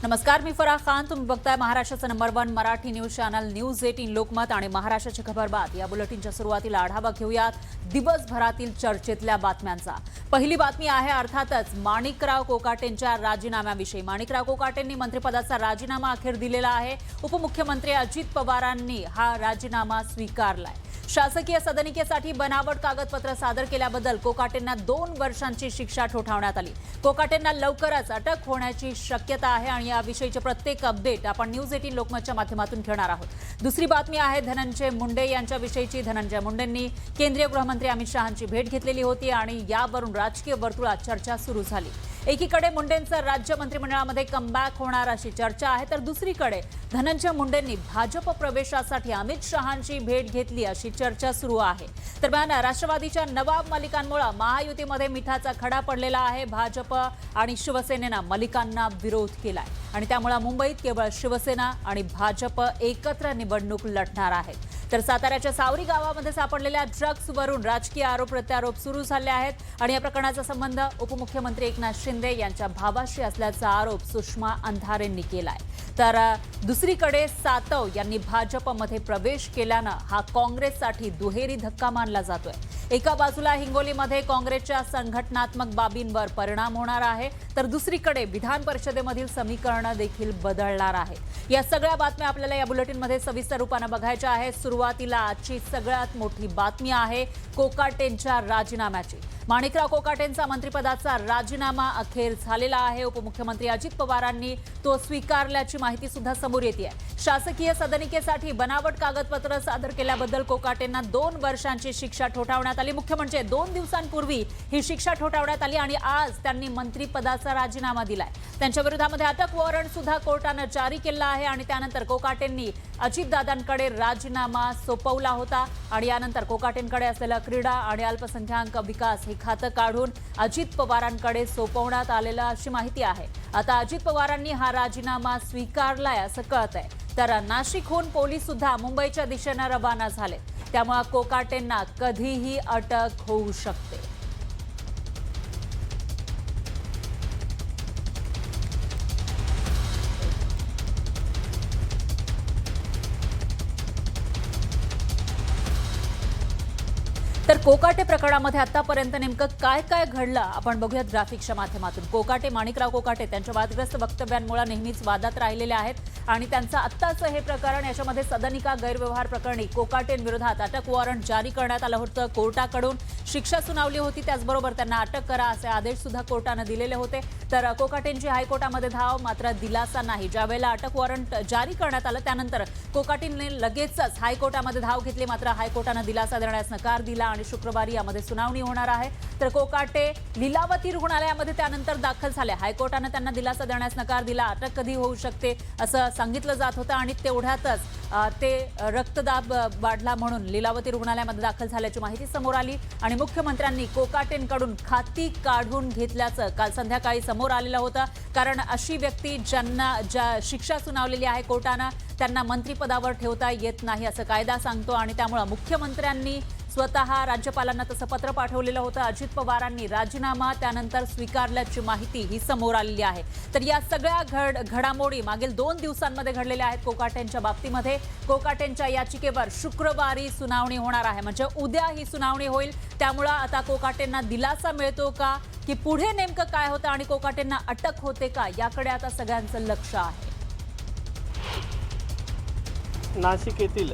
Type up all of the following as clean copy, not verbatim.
नमस्कार, मी फराह खान. तुम्ही बघताय महाराष्ट्राचं number 1 Marathi news channel news 18 Lokmat आणि महाराष्ट्राची खबरबात. या बुलेटिनच्या सुरुवातीला आढावा घेऊयात दिवसभरातील चर्चेतल्या बातम्यांचा. पहिली बातमी आहे अर्थातच माणिकराव कोकाटेंच्या राजीनाम्याविषयी. माणिकराव कोकाटेंनी मंत्रिपदाचा राजीनामा अखेर दिलेला आहे. उपमुख्यमंत्री अजित पवारांनी हा राजीनामा स्वीकारलाय. शासकीय सदनिकेसाठी बनावट कागदपत्र सादर केल्याबद्दल कोकाटेंना 2 वर्षांची शिक्षा ठोठावण्यात आली. कोकाटेंना लवकरच अटक होण्याची शक्यता आहे आणि याविषयीचे प्रत्येक अपडेट आपण न्यूज 18 लोकमतच्या माध्यमातून घेणार आहोत. दुसरी बातमी आहे धनंजय मुंडे यांच्याविषयीची. धनंजय मुंडेंनी केंद्रीय गृहमंत्री अमित शहांची भेट घेतलेली होती आणि यावरून राजकीय वर्तुळात चर्चा सुरू झाली. एकीकडे मुंडेंचं राज्य मंत्रिमंडळामध्ये कमबॅक होणार अशी चर्चा आहे, तर दुसरीकडे धनंजय मुंडेंनी भाजप प्रवेशासाठी अमित शहांची भेट घेतली अशी चर्चा सुरू आहे. दरम्यान राष्ट्रवादीच्या नवाब मलिकांमुळे महायुतीमध्ये मिठाचा खडा पडलेला आहे. भाजप आणि शिवसेनेनं मलिकांना विरोध केलाय आणि त्यामुळे मुंबईत केवळ शिवसेना आणि भाजप एकत्र निवडणूक लढणार आहेत. तर साताऱ्याच्या सावरी गावामध्ये सापडलेल्या ड्रग्जवरून राजकीय आरोप प्रत्यारोप सुरू झाले आहेत आणि या प्रकरणाचा संबंध उपमुख्यमंत्री एकनाथ शिंदे यांच्या भावाशी असल्याचा आरोप सुषमा अंधारेंनी केलाय. तर दुसरीकडे सातव यांनी भाजपमध्ये प्रवेश केल्यानं हा काँग्रेससाठी दुहेरी धक्का मानला जातोय. एका बाजूला हिंगोलीमध्ये काँग्रेसच्या संघटनात्मक बाबींवर परिणाम होणार आहे, तर दुसरीकडे विधान परिषदेमधील समीकरणं देखील बदलणार आहेत. या सगळ्या बातम्या आपल्याला या बुलेटिनमध्ये सविस्तर रूपानं बघायच्या आहेत. सुरुवातीला आजची सगळ्यात मोठी बातमी आहे कोकाटेंच्या राजीनाम्याची. माणिकराव कोकाटेंचा मंत्रिपदाचा राजीनामा अखेर झालेला आहे. उपमुख्यमंत्री अजित पवारांनी तो स्वीकारल्याची माहिती सुद्धा समोर येते. शासकीय सदनिकेसाठी बनावट कागदपत्र सादर केल्याबद्दल कोकाटेंना 2 वर्षांची शिक्षा ठोठावण्यात आली. मुख्य म्हणजे 2 दिवसांपूर्वी ही शिक्षा ठोठावण्यात आली आणि आज त्यांनी मंत्रिपदाचा राजीनामा दिलाय. त्यांच्या विरोधामध्ये अटक वॉरंट सुद्धा कोर्टानं जारी केला आहे आणि त्यानंतर कोकाटेंनी अजितदादांकडे राजीनामा सोपवला होता आणि यानंतर कोकाटेंकडे असलेलं क्रीडा आणि अल्पसंख्याक विकास हे खातं काढून अजित पवारांकडे सोपवण्यात आलेलं अशी माहिती आहे. आता अजित पवारांनी हा राजीनामा स्वीकारलाय असं कळतंय. तर नाशिकहून पोलीस सुद्धा मुंबईच्या दिशेनं रवाना झाले. त्यामुळे कोकाटेंना कधीही अटक होऊ शकते. तर कोकाटे प्रकरणामध्ये आतापर्यंत नेमकं काय काय घडलं आपण बघूयात ग्राफिक्सच्या माध्यमातून. कोकाटे, माणिकराव कोकाटे त्यांच्या वादग्रस्त वक्तव्यांमुळे नेहमीच वादात राहिलेले आहेत आणि त्यांचं आत्ताचं हे प्रकरण, याच्यामध्ये सदनिका गैरव्यवहार प्रकरणी कोकाटेंविरोधात अटक वॉरंट जारी करण्यात आलं होतं. कोर्टाकडून शिक्षा सुनावली होती, त्याचबरोबर त्यांना अटक करा असे आदेश सुद्धा कोर्टानं दिलेले होते. तर कोकाटेंची हायकोर्टामध्ये धाव, मात्र दिलासा नाही. ज्यावेळेला अटक वॉरंट जारी करण्यात आलं त्यानंतर कोकाटेंनी लगेचच हायकोर्टामध्ये धाव घेतली, मात्र हायकोर्टानं दिलासा देण्यास नकार दिला आणि शुक्रवारी यामध्ये सुनावणी होणार आहे. तर कोकाटे लीलावती रुग्णालयामध्ये त्यानंतर दाखल झाले. हायकोर्टानं त्यांना दिलासा देण्यास नकार दिला. अटक कधी होऊ शकते असं सांगितलं जात होतं आणि तेवढ्यातच ते रक्तदाब वाढला म्हणून लीलावती रुग्णालयामध्ये दाखल झाल्याची माहिती समोर आली आणि मुख्यमंत्र्यांनी कोकाटेंकडून खाती काढून घेतल्याचं काल संध्याकाळी समोर आलेलं होतं. कारण अशी व्यक्ती ज्या शिक्षा सुनावलेली आहे कोर्टानं, त्यांना मंत्रिपदावर ठेवता येत नाही असं कायदा सांगतो आणि त्यामुळे मुख्यमंत्र्यांनी स्वतः राज्यपालांना तसं पत्र पाठवलेलं होतं. अजित पवारांनी राजीनामा त्यानंतर स्वीकारल्याची माहिती ही समोर आलेली आहे. तर या सगळ्या घडामोडी मागील 2 दिवसांमध्ये घडलेल्या आहेत कोकाटेंच्या बाबतीमध्ये. कोकाटेंच्या याचिकेवर शुक्रवारी सुनावणी होणार आहे, म्हणजे उद्या ही सुनावणी होईल. त्यामुळे आता कोकाटेंना दिलासा मिळतो का, की पुढे नेमकं काय होतं आणि कोकाटेंना अटक होते का, याकडे आता सगळ्यांचं लक्ष आहे. नाशिक येथील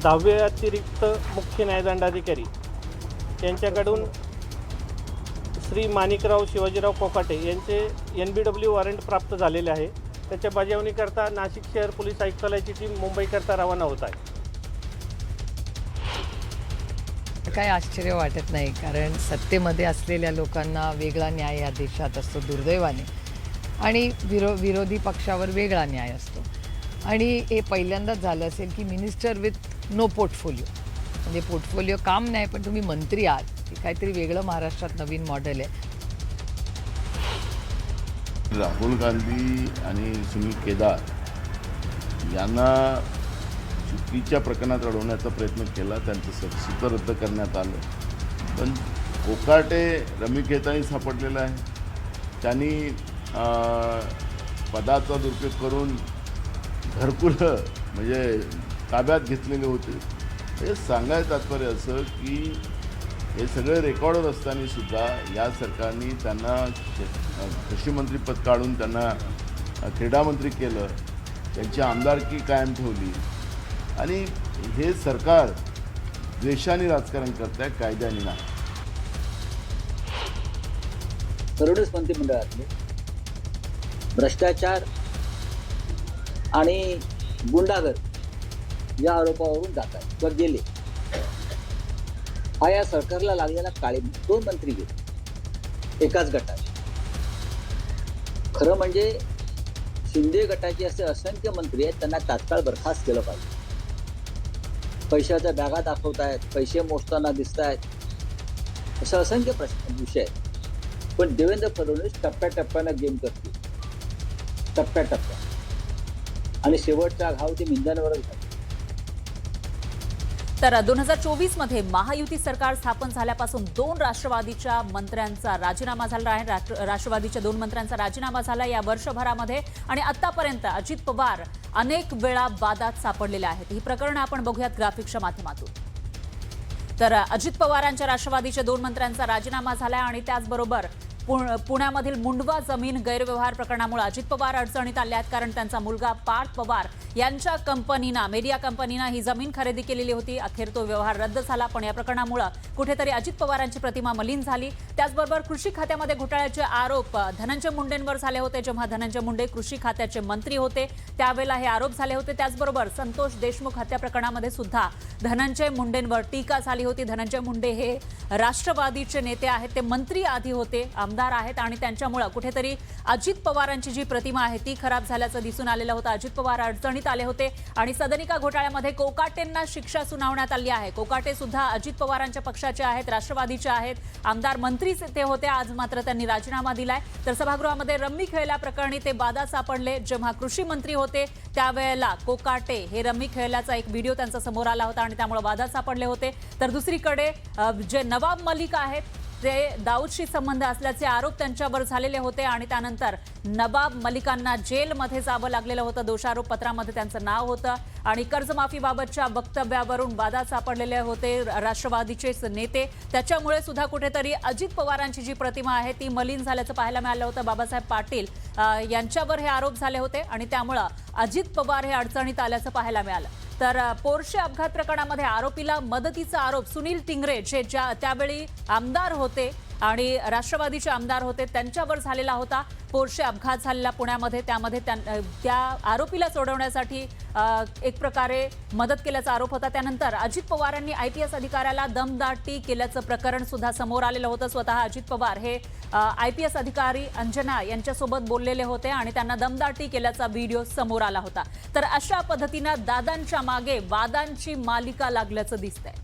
10वे अतिरिक्त मुख्य न्यायदंडाधिकारी यांच्याकडून श्री माणिकराव शिवाजीराव कोकाटे यांचे NBW वॉरंट प्राप्त झालेले आहे. त्याच्या बजावणीकरता नाशिक शहर पोलीस आयुक्तालयाची टीम मुंबईकरता रवाना होत आहे. काय आश्चर्य वाटत नाही, कारण सत्तेमध्ये असलेल्या लोकांना वेगळा न्याय या देशात असतो दुर्दैवाने, आणि विरोधी पक्षावर वेगळा न्याय असतो. आणि हे पहिल्यांदाच झालं असेल की मिनिस्टर विथ नो पोर्टफोलिओ, म्हणजे पोर्टफोलिओ काम नाही पण तुम्ही मंत्री आहात. हे काहीतरी वेगळं महाराष्ट्रात नवीन मॉडेल आहे. राहुल गांधी आणि सुनील केदार यांना चुकीच्या प्रकरणात अडवण्याचा प्रयत्न केला. त्यांचं सूत्र रद्द करण्यात आलं, पण कोकाटे रमी खेतानी सापडलेला आहे. त्यांनी पदाचा दुरुपयोग करून घरकुलं म्हणजे ताब्यात घेतलेले होते. हे सांगायचं तात्पर्य असं की हे सगळे रेकॉर्डर असताना सुद्धा या सरकारने त्यांना कृषी मंत्रीपद काढून त्यांना क्रीडा मंत्री केलं, त्यांची आमदारकी कायम ठेवली आणि हे सरकार द्वेषाने राजकारण करत आहे, कायद्याने नाही. फडणवीस मंत्रिमंडळातले भ्रष्टाचार आणि गुंडागर्दी या आरोपावरून जातात किंवा गेले. हा या सरकारला लागलेला काळी. 2 मंत्री गेले एकाच गटात. खरं म्हणजे शिंदे गटाचे असे असंख्य मंत्री आहेत, त्यांना तात्काळ बरखास्त केलं पाहिजे. पैशाच्या बॅगा दाखवत आहेत, पैसे मोजताना दिसत आहेत, असं असंख्य विषय आहेत. पण देवेंद्र फडणवीस टप्प्याटप्प्यानं गेम करतील, टप्प्याटप्प्या, आणि शेवटचा घाव ते मिंद्यांवरच घालतील. तर 2024 मध्ये महायुती सरकार स्थापन झाल्यापासून 2 राष्ट्रवादीच्या मंत्र्यांचा राजीनामा झाला आहे. राष्ट्रवादीच्या 2 मंत्र्यांचा राजीनामा झाला या वर्षभरामध्ये आणि आतापर्यंत अजित पवार अनेक वेळा वादात सापडलेले आहेत. ही प्रकरणं आपण बघूयात ग्राफिक्सच्या माध्यमातून. तर अजित पवारांच्या राष्ट्रवादीच्या 2 मंत्र्यांचा राजीनामा झाला आणि त्याचबरोबर पुण्यामधील मुंडवा जमीन गैरव्यवहार प्रकरणामुळे अजित पवार अडचणीत आले आहेत. कारण त्यांचा मुलगा पार्थ पवार यांच्या कंपनीनं, मीडिया कंपनीनं ही जमीन खरेदी केलेली होती. अखेर तो व्यवहार रद्द झाला, पण या प्रकरणामुळे कुठेतरी अजित पवारांची प्रतिमा मलिन झाली. त्याचबरोबर कृषी खात्यामध्ये घोटाळ्याचे आरोप धनंजय मुंडेंवर झाले होते. जेव्हा धनंजय मुंडे कृषी खात्याचे मंत्री होते त्यावेळेला हे आरोप झाले होते. त्याचबरोबर संतोष देशमुख हत्या प्रकरणामध्ये सुद्धा धनंजय मुंडेंवर टीका झाली होती. धनंजय मुंडे हे राष्ट्रवादीचे नेते आहेत, ते मंत्री आधी होते, आमदार आहेत आणि त्यांच्यामुळे कुठेतरी अजित पवारांची जी प्रतिमा आहे ती खराब झाल्याचं दिसून आलेलं होतं. अजित पवार अडचणीत आले होते आणि सदनिका घोटाळ्यामध्ये कोकाटेंना शिक्षा सुनावण्यात आली आहे. कोकाटे सुद्धा अजित पवारांच्या पक्षाचे आहेत, राष्ट्रवादीचे आहेत, आमदार मंत्री ते होते. आज मात्र त्यांनी राजीनामा दिलाय. तर सभागृहामध्ये रम्मी खेळल्याप्रकरणी ते वादात सापडले. जेव्हा कृषी मंत्री होते त्यावेळेला कोकाटे हे रम्मी खेळल्याचा एक व्हिडिओ त्यांचा समोर आला होता आणि त्यामुळे वादात सापडले होते. तर दुसरीकडे जे नवाब मलिक आहेत ते दाऊदशी संबंध असल्याचे आरोप त्यांच्यावर झालेले होते आणि त्यानंतर नवाब मलिकांना जेलमध्ये जावं लागलेलं होतं. दोषारोप पत्रामध्ये त्यांचं नाव होतं आणि कर्जमाफीबाबतच्या वक्तव्यावरून वादात सापडलेले होते राष्ट्रवादीचेच नेते. त्याच्यामुळे सुद्धा कुठेतरी अजित पवारांची जी प्रतिमा आहे ती मलिन झाल्याचं पाहायला मिळालं होतं. बाबासाहेब पाटील यांच्यावर हे आरोप झाले होते आणि त्यामुळं अजित पवार हे अडचणीत आल्याचं पाहायला मिळालं. तर पोर्शे अपघात प्रकरणामध्ये आरोपीला मदतीचा आरोप सुनील टिंगरे जे त्यावेळी आमदार होते आणि राष्ट्रवादीचे आमदार होते त्यांच्यावर झालेला होता. पोर्शे अपघात झालेला पुण्यामध्ये, त्यामध्ये त्या आरोपीला सोडवण्यासाठी एक प्रकारे मदत केल्याचा आरोप होता. त्यानंतर अजित पवारांनी IPS अधिकाऱ्याला दमदाटी केल्याचं प्रकरण सुद्धा समोर आलेलं होतं. स्वतः अजित पवार हे IPS अधिकारी अंजना यांच्यासोबत बोललेले होते आणि त्यांना दमदाटी केल्याचा व्हिडिओ समोर आला होता. तर अशा पद्धतीनं दादांच्या मागे वादांची मालिका लागल्याचं दिसतंय.